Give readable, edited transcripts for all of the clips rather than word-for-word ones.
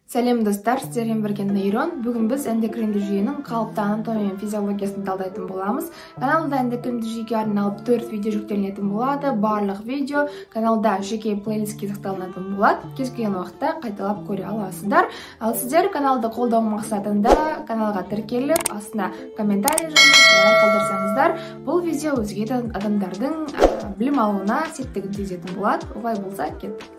Сәлем достар, сіздермен бірге Нейрон. Бүгін біз эндокринді жүйенің қалыпты анатомия мен физиологиясын талдайтын боламыз. Каналда эндокринді жүйеге арналып 4 видео жүктелінетін болады. Барлық видео каналда жеке плейлистке сақталынатын болады. Кез келген уақытта қайталап көре аласыздар. Ал сіздер каналды қолдау мақсатында каналға тіркеліп, астына комментарий жазып, лайк қалдырсаңыздар, бұл видео өзге адамдардың білім алуына септігін тигізетін болады. Олай болса, кеттік.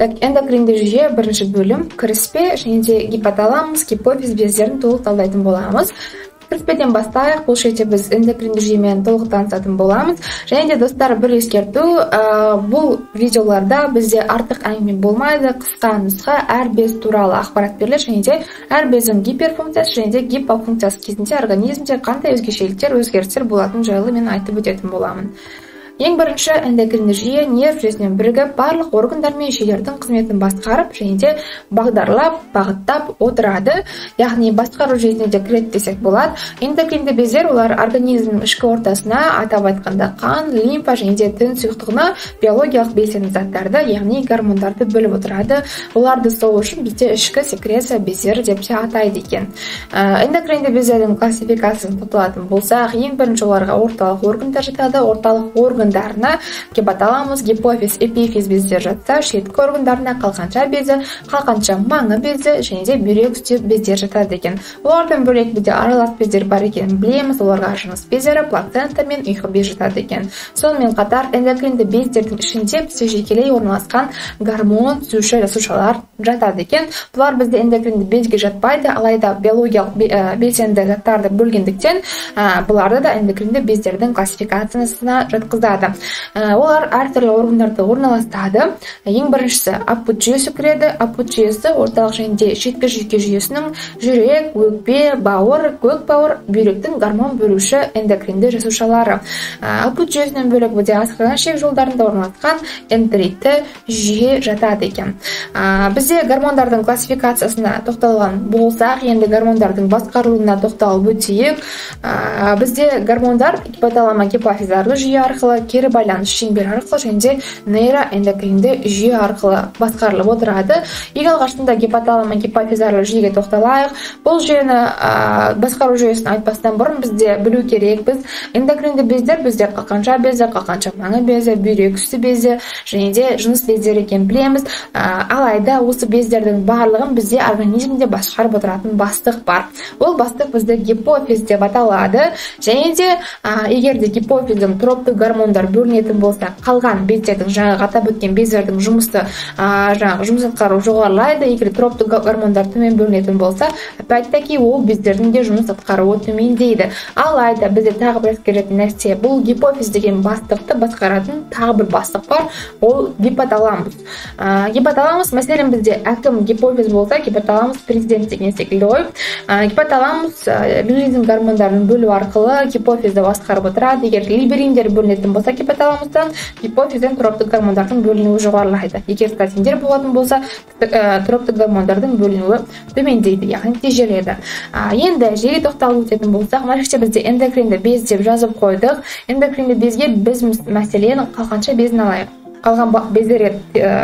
Эндокринді жүйе бірінші бөлім кіріспе және де гипоталамус, гипофиз бездерін толық талдайтын боламыз. Кіріспеден бастайық, бұл жерде біз эндокринді жүйемен толық танысатын боламыз. Және де достар, бір ескерту, бұл видеоларда бізде артық әңгіме болмайды, қысқа нұсқа әр без туралы ақпарат беріледі, және де әр бездің гиперфункциясы және де гипофункциясы кезінде организмде қандай өзгешеліктер, өзгерістер болатын жайлы мен айтып өтетін боламын. Ең бірінші, эндокринді жүйе нерв жүйесімен бірігіп, барлық органдар мен жүйелердің қызметін басқарып, және де бағдарлап, бағыттап отырады. Яғни басқару жүйесіне де кіреді десек болады. Эндокринді бездер олар организмнің ішкі ортасына, атап айтқанда қан, лимфа және де тін сұйықтығына биологиялық белсенді заттарды, яғни гормондарды бөліп отырады. Оларды сол үшін бізде ішкі секреция бездері деп те атайды екен. Эндокринді бездердің классификациясын тоқталатын болсақ, ең бірінші оларға орталық органдар жатады. Орталық органдарына гипоталамус, гипофиз, эпифиз бездер жатса, шеткі органдарына қалқанша безі, қалқанша маңы безі және де бүйрек үсті бездер жатады екен. Олардан бөлек бізде аралас бездер бар екенін білеміз. Оларға жыныс бездері, плацента мен ұйқы без жатады екен. Сонымен қатар эндокринді бездердің ішінде бізде жекелей орналасқан гормон түзуші жасушалар жатады екен. Бұлар бізде эндокринді безге жатпайды, алайда биологиялық белсенді заттарды бөлгендіктен бұларды да эндокринді бездердің классификациясына жатқызады. Олар әртүрлі органдарда орналасады. Ең біріншісі аппут жүйесі кіреді. Аппут жүйесі орталық және де шеткі жүйке жүйесінің жүрек, өкпе, бауыр, көк бауыр, бүйректің гормон бөлуші эндокринді жасушалары. Аппут жүйесінен бөлек бізде асқазан ішек жолдарында орналасқан энтеритті жүйе жатады екен. Бізде гормондардың классификациясына тоқталған болсақ, енді гормондардың басқарылуына тоқталып өтейік. Бізде гормондар гипоталамо гипофизарлы жүйе арқылы, кері байланыс шеңбер арқылы және де нейроэндокринді жүйе арқылы басқарылып отырады. Ең алғашында гипоталамо гипофизарлы жүйеге тоқталайық. Бұл жүйені басқару жүйесін айтпастан бұрын бізде білу керек. Біз эндокринді бездер бізде қалқанша безі, қалқанша маңы безі, бүйрек үсті безі және де жыныс бездері екенін білеміз. Алайда осы бездердің барлығын бізде организмде басқарып отыратын бастық бар. Ол бастық бізде гипофиз деп аталады. Және де егер де гипофиздің тропты гормондар бөлінетін болса, қалған бездердің жаңағы атап өткен бездердің жұмысы атқару жоғарылайды. Егер тропты гормондар төмен бөлінетін болса, опять-таки ол бездердің де жұмыс атқаруы төмендейді. Алайда бізде тағы бір ескеретін нәрсе, бұл гипофиз деген бастықты басқаратын тағы бір бастық бар, ол гипоталамус. Гипоталамус, мәселен бізде әкім гипофиз болса, гипоталамус президент деген секілді ғой. Гипоталамус либерин гормондарын бөлу арқылы гипофизді басқарып отырады. Егер либериндер бөлінетін болса гипоталамустан, гипофизден тропты гормондардың бөлінуі жоғарылайды. Егер статиндер болатын болса, тропты гормондардың бөлінуі төмендейді, яғни тежеледі. Енді жеге тоқталып өтетін болсақ, мына жерде бізде эндокринді без деп жазып қойдық. Эндокринді безге біз мәселен қалқанша безін алайық. Қалған бездерге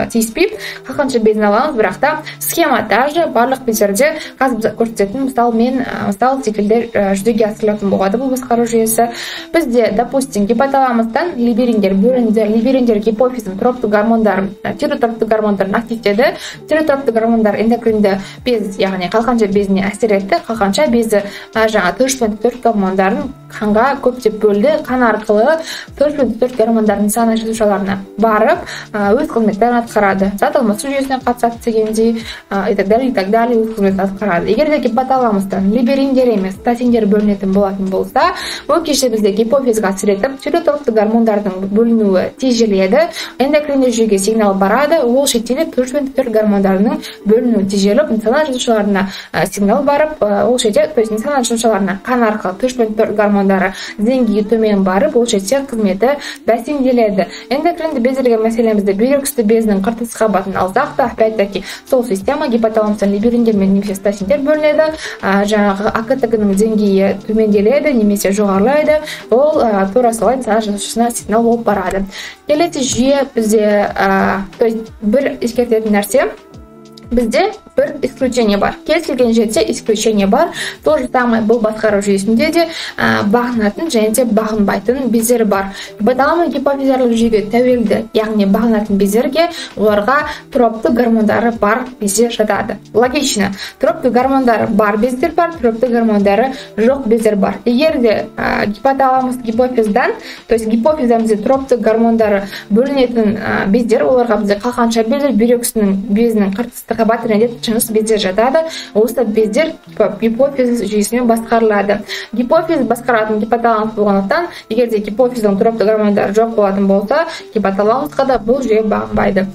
тиіспейіп, қалқанша безін аламыз, бірақ та схемада барлық бездерде қазір көрсететін мысал секілді жүзеге асырылатын болады бұл басқару жүйесі. Бізде, допустим, гипоталамустан либериндер бөлінді, либериндер гипофиздің тропты гормондарын, тиротропты гормондарын активтеді. Тиротропты гормондар эндокринді без, яғни қалқанша безіне әсер етті. Қалқанша безі Т3-4 гормондарын қанға көптеп бөлді. Қан арқылы Т3-4 гормондардың саны жасушаларына барып, өз қызметтерін атқарады. Зат алмасу жүйесіне қатысады дегендей, и так далее өз қызметін атқарады. Егер де гипоталамустан либериндер емес, статиндер бөлінетін болатын болса, ол кезде бізде гипофизға әсер етіп, тиротропты гормондардың бөлінуі тежеледі, эндокринді жүйеге сигнал барады, ол шектеліп, Т3-4 гормондарының бөлінуі тежеліп, нысана жасушаларына сигнал барып, ол жерде, то есть нысана жасушаларына қан арқылы Т3-4 гормондары деңгейі төмен барып, ол жерде қызметі бәсеңделеді. Эндокринді бездерге деген мәселемізді бүйрек үсті безінің қыртысты қабатын алсақ та, опять-таки сол система гипоталамустан либериндер мен немесе статиндер бөлінеді, жаңағы АКТГ-ның деңгейі төменделеді немесе жоғарылайды, ол тура солай жасушасына сигнал болып барады. Келесі жүйе бізде, то есть бір ескертетін нәрсе, бізде бір исключение бар. Кез келген жерде исключение бар. То же самое бұл басқару жүйесінде де бағынатын және де бағынбайтын бездер бар. Гипоталамус гипофизарлық жүйеге тәуелді, яғни бағынатын бездерге оларға тропты гормондары бар бездер жатады. Логично. Тропты гормондары бар бездер бар, тропты гормондары жоқ бездер бар. Егер де гипоталамус гипофиздан, то есть гипофиздан бізде тропты гормондары бөлінетін бездер, оларға бізде қалқанша бездер, бүйрек безінің қыртысты қабаты және жыныс бездер жатады. Осы бездер гипофиз жүйесімен басқарылады. Гипофиз басқаратын гипоталамус болғандықтан, егер де гипофиздің тропты гормондары жоқ болатын болса, гипоталамусқа да бұл жүйе бағынбайды.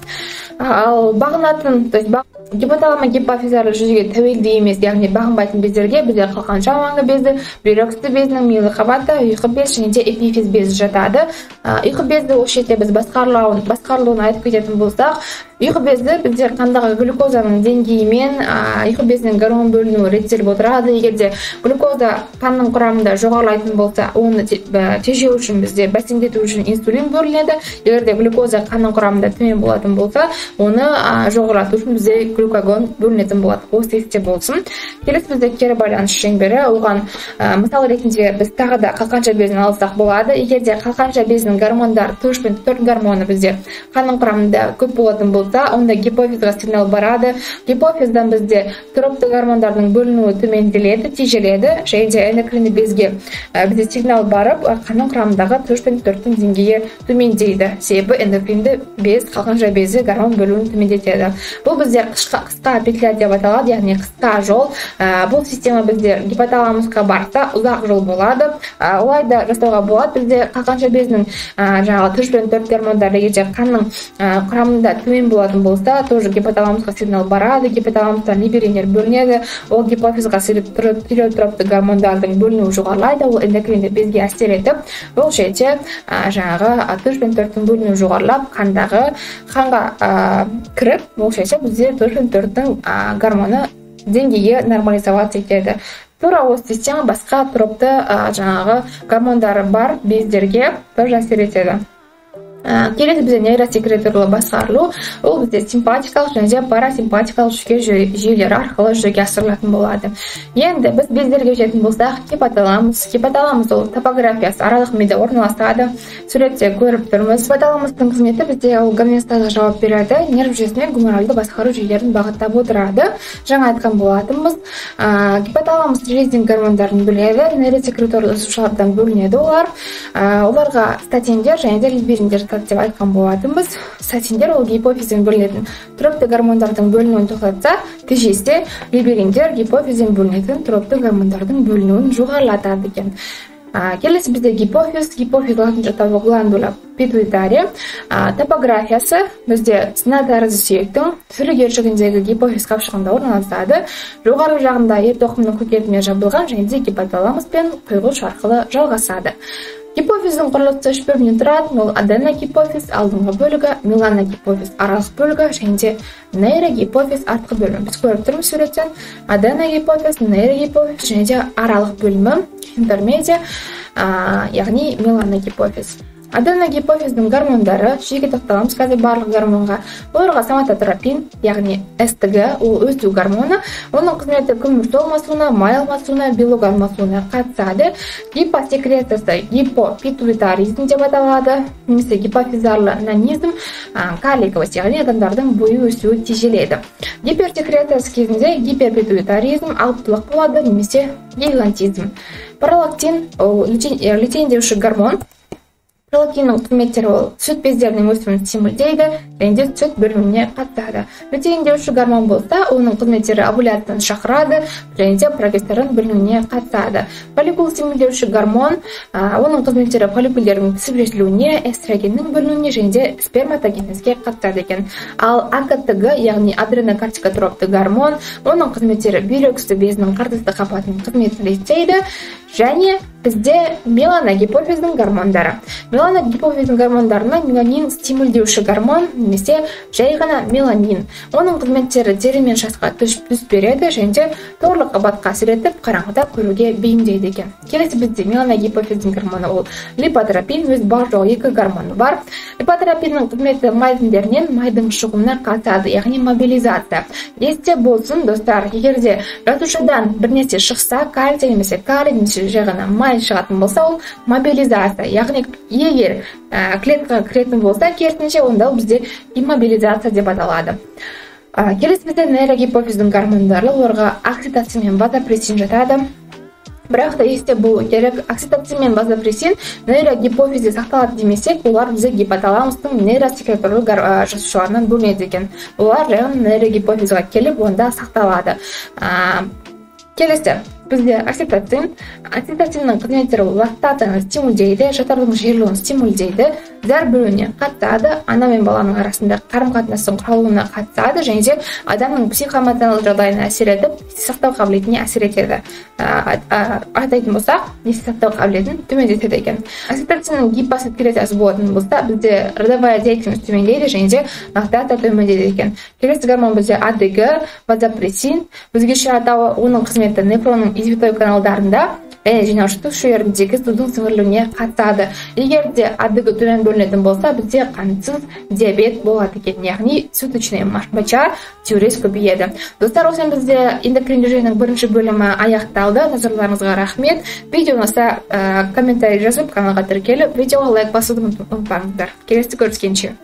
Ал бағынатын, то есть гипоталамус гипофизарлық жүйеге тәуелді емес, яғни бағынбайтын бездерге бізде қалқанша маңы безі, бүйрек үсті безінің милы қабаты, ұйқы без және де эпифиз безі жатады. Ұйқы безді осы жерде біз басқарылуын айтып кететін болсақ, ұйқы безді бізде қандағы глюкозаның деңгейімен ұйқы безінің гормон бөлінуі реттеліп отырады. Егер де глюкоза қанның құрамында жоғарылайтын болса, оны тежеу үшін бізде бәсеңдету үшін инсулин бөлінеді. Егер де глюкоза қанның құрамында төмен болатын болса, оны жоғарылату үшін бізде глюкагон бөлінетін болады. Осы есте болсын. Келесі бізде кері байланыс шеңбері. Оған мысал ретінде біз тағы да қалқанша безін алсақ болады. Егер де қалқанша безінің гормондары 3 пен 4 гормоны бізде қанның құрамында көп болатын болса, онда гипофизға сигнал барады. Гипофиздан бізде тропты гормондардың бөлінуі төменделеді, тежеледі, және де эндокринді безге бізде сигнал барып, қанның құрамындағы 3 пен 4-тің деңгейі төмендейді. Себебі эндокринді без, қалқанша безі гормон бөлінуін төмендетеді. Бұл бізде қысқа петля деп аталады, яғни қысқа жол. Бұл система бізде гипоталамусқа барса ұзақ жол болады. Олай да жасауға болады. Бізде қалқанша безінің жаңағы 3 пен 4 гормондары егер қанның құрамында төмен болатын болса, тоже гипоталамусқа сигнал барады, гипоталамустан либеринер бөлінеді, ол гипофизға тиреотропты гормондардың бөлінуі жоғарылайды, ол эндокринді безге әсер етіп, ол жерде жаңағы 3 пен 4-тің бөлінуі жоғарылап, қанға кіріп, ол жерде бізде 3 пен 4-тің гормоны деңгейі нормализация етеді. Тура осы система басқа тропты жаңағы гормондары бар бездерге тоже әсер етеді. Келесі бізде нейросекреторлы басқарылу, ол бізде симпатикалық және парасимпатикалық жүйелер арқылы жүзеге асырылатын болады. Енді біз бездерге жететін болсақ, гипоталамус ол топографиясы аралық мида орналасады. Суретте көріп тұрмыз. Гипоталамустың қызметі бізде ол гомеостазға жауап береді, нерв жүйесіне гуморальды басқару жүйелерін бағыттап отырады. Жаңа айтқан болатынбыз. Гипоталамус резинг гормондарын бөледі, нейросекреторлы жасушалардан бөлінеді олар. Оларға статиндер және де либериндер деп айтқан болатынбыз. Статиндер ол гипофизден бөлінетін тропты гормондардың бөлінуін тоқтатса, нәтижесінде либериндер гипофизден бөлінетін тропты гормондардың бөлінуін жоғарылатады екен. Келесі бізде гипофиз латынша атауы гландула питуитария. Топографиясы бізде сына тәрізді сүйектің сүрегер жүгіндегі гипофиз қапшығында орналасады. Жоғары жағында ер тоқымның көкетімен жабылған және де гипоталамус пен құйғыш арқылы жалғасады. Гипофиздің құрылысы 3 бөлімнен тұрады. Ол аденогипофиз алдыңғы бөлігі, меланогипофиз аралық бөлігі және де нейрогипофиз артқы бөлімі. Біз көріп тұрмыз суреттен. Аденогипофиз, нейрогипофиз және де аралық бөлімі, интермедия, яғни меланогипофиз. Аденогипофиздің гормондары, жеке тоқталамыз қазір барлық гормонға. Оларға соматотропин, яғни СТГ, ол өсу гормоны. Оның қызметі көмір алмасуына, май алмасуына, белок алмасуына қатысады. Гипосекрециясы гипопитуитаризм деп аталады, немесе гипофизарлы нанизм, каликовость, яғни адамдардың бойы өсуі тежеледі. Гиперсекрециясы кезінде гиперпитуитаризм алыптылық болады, немесе гигантизм. Пролактин, ол лютеин деуші гормон. Пролактиннің қызметтері ол сүт бездерінің өсуін стимулдейді және де сүт бөлінуіне қатысады. Лютеин деуші гормон болса, оның қызметтері овуляцияны шақырады және де прогестерон бөлінуіне қатысады. Фолликул стимулдеуші гормон, оның қызметтері фолликулдердің пісіп жетілуіне, эстрогеннің бөлінуіне және де сперматогенезге қатысады екен. Ал АКТГ, яғни адренокортикотропты гормон, оның қызметтері бүйрек үсті безінің қыртысты қабатының қызметін реттейді және бізде меланогипофиздің гормондары. Меланогипофиздің гормондарына меланин стимулдеуші гормон немесе жай ғана меланин. Оның қызметтері тері мен шашқа түс береді және де торлық қабатқа әсер етіп, қараңғыда көруге бейімдейді екен. Келесі бізде меланогипофиздің гормоны ол липотропин, өз бар жоғы 2 гормоны бар. Липотропиннің қызметі майдың майдың шығуына қатады, яғни мобилизация. Есте болсын, достар, егерде жасушадан бір нәрсе шықса, кальций немесе калий немесе жай ғана май шығатын болса, ол мобилизация. Яғни егер клеткаға кіретін болса, керісінше онда ол бізде иммобилизация деп аталады. Келесі бізде нейрогипофиздің гормондары, оларға окситоцин мен вазопрессин жатады. Бірақ та есте болу керек, окситоцин мен вазопрессин нейрогипофизде сақталады демесек, олар бізде гипоталамустың нейросекреторлы жасушаларынан бөлінеді екен. Олар жаңағы нейрогипофизға келіп, онда сақталады. Келесі бізде окситоциннің қызметтері лактацияны стимулдейді, жастардың жиырылуын стимулдейді, зәр бөлуіне қатысады, ана мен баланың арасында қарым-қатынастың құралуына қатысады және де адамның психоэмоционалдық жағдайына әсер етіп, есте сақтау қабілетіне әсер етеді. Айтатын болсақ, есте сақтау қабілетін төмендетеді екен. Окситоциннің гипосекрециясы болатын болса, бізде родовая деятельность төмендейді және де лактация төмендейді екен. Келесі гормон бізде АДГ, вазопрессин, өзгеше атауы оның қызметі нефронның извитой каналдарында және жинаушы жүйелеріндегі судың сіңірілуіне қатысады. Егер де АДГ төмен бөлінетін болса, бізде қантсыз диабет болады екен, яғни суточный моча теориясы көбейеді. Достар, осы бізде эндокрин жүйенің бірінші бөлімі аяқталды. Назарларыңызға рахмет. Видео ұнаса комментарий жазып, каналға тіркеліп, видеоға лайк басуды ұмытпаңыздар. Келесі көріскенше.